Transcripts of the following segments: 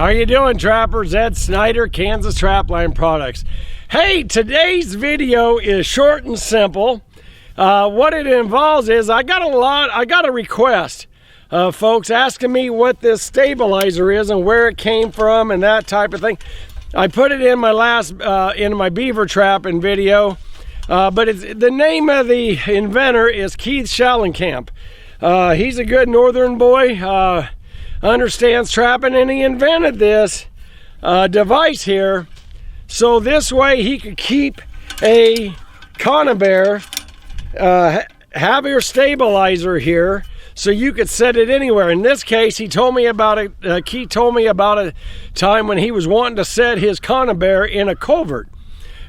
How you doing, trappers? Ed Snyder, Kansas Trapline Products. Hey, today's video is short and simple. What it involves is I got a request of folks asking me what this stabilizer is and where it came from and that type of thing. I put it in my last in my beaver trapping video, but the name of the inventor is Schallenkamp. He's a good northern boy, understands trapping, and he invented this device here so this way he could keep a Conibear, have your stabilizer here so you could set it anywhere. In this case, he told me about a time when he was wanting to set his Conibear in a culvert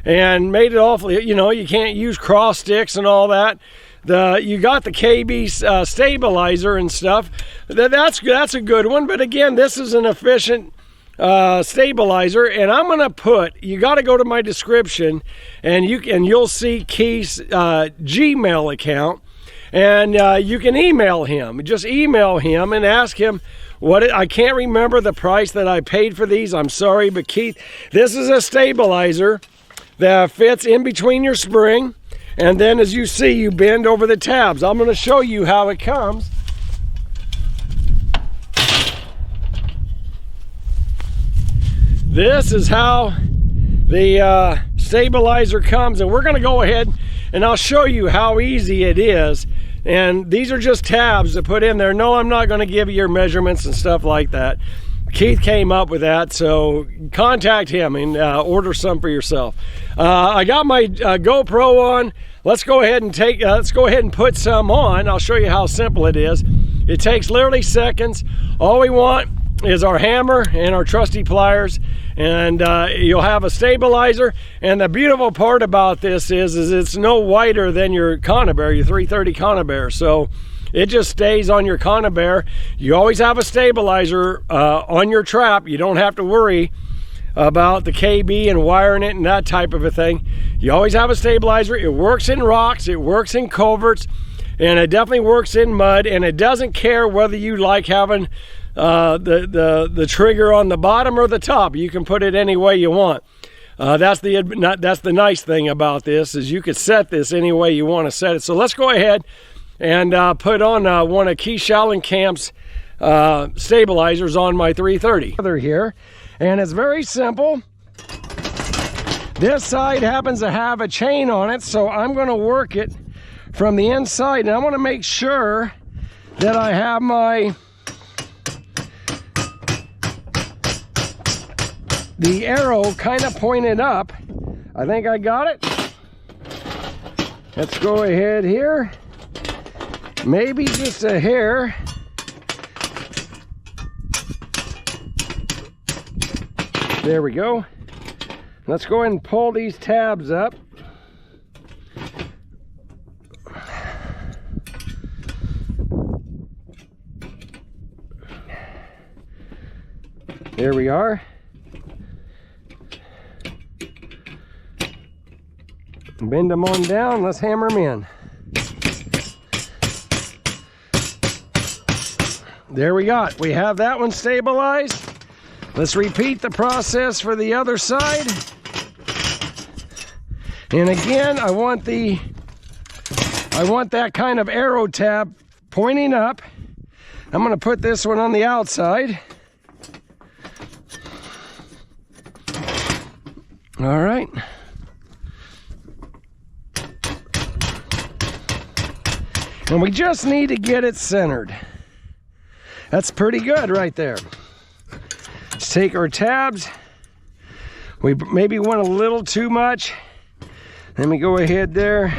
and made it awfully, you can't use cross sticks and all that. You got the KB stabilizer and stuff. That's a good one, but again, this is an efficient stabilizer, and I'm gonna you got to go to my description and you'll see Keith's Gmail account, and you can email him. Just email him and ask him I can't remember the price that I paid for these. I'm sorry, but Keith, this is a stabilizer that fits in between your spring, and then as you see, you bend over the tabs. I'm going to show you how it comes. This is how the stabilizer comes, and we're going to go ahead and I'll show you how easy it is. And these are just tabs to put in there. No, I'm not going to give you your measurements and stuff like that. Keith came up with that, so contact him and order some for yourself. I got my GoPro on. Let's go ahead and put some on. I'll show you how simple it is. It takes literally seconds. All we want is our hammer and our trusty pliers, and you'll have a stabilizer. And the beautiful part about this is it's no wider than your Conibear, your 330 Conibear. So it just stays on your Conibear. You always have a stabilizer on your trap. You don't have to worry about the KB and wiring it and that type of a thing. You always have a stabilizer. It works in rocks, it works in culverts, and it definitely works in mud, and it doesn't care whether you like having the trigger on the bottom or the top. You can put it any way you want. That's the nice thing about this, is you can set this any way you want to set it. So let's go ahead and put on one of Schallenkamp's stabilizers on my 330 here, and it's very simple. This side happens to have a chain on it, so I'm going to work it from the inside, and I want to make sure that I have the arrow kind of pointed up. I think I got it. Let's go ahead here. Maybe just a hair. There we go. Let's go ahead and pull these tabs up. There we are. Bend them on down. Let's hammer them in. There we have that one stabilized. Let's repeat the process for the other side. And again, I want that kind of arrow tab pointing up. I'm going to put this one on the outside. All right. And we just need to get it centered. That's pretty good right there. Let's take our tabs. We maybe went a little too much. Let me go ahead there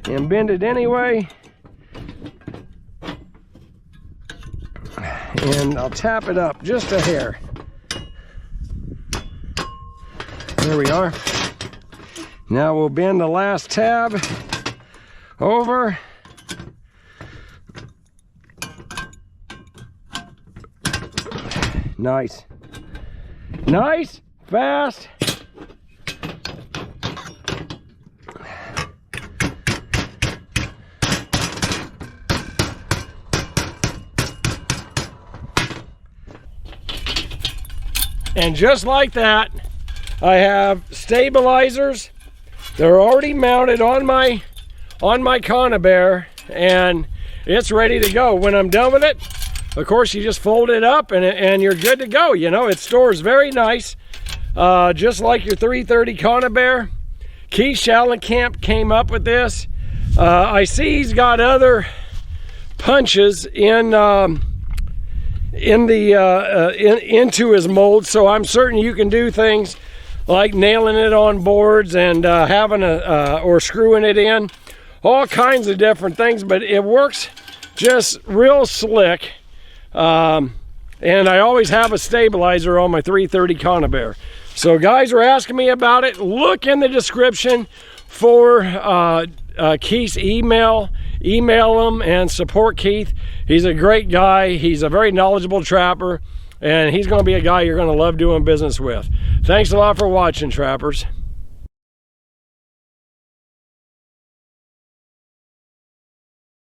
and bend it anyway. And I'll tap it up just a hair. There we are. Now we'll bend the last tab over. Nice. Nice, fast. And just like that, I have stabilizers. They're already mounted on my Conibear, and it's ready to go. When I'm done with it, of course, you just fold it up and you're good to go. You know, it stores very nice, just like your 330 Conibear. Keith Schallenkamp came up with this. I see he's got other punches into his mold, so I'm certain you can do things like nailing it on boards and having or screwing it in, all kinds of different things, but it works just real slick. And I always have a stabilizer on my 330 Conibear. So guys are asking me about it. Look in the description for Keith's email. Email him and support Keith. He's a great guy. He's a very knowledgeable trapper, and he's going to be a guy you're going to love doing business with. Thanks a lot for watching, trappers.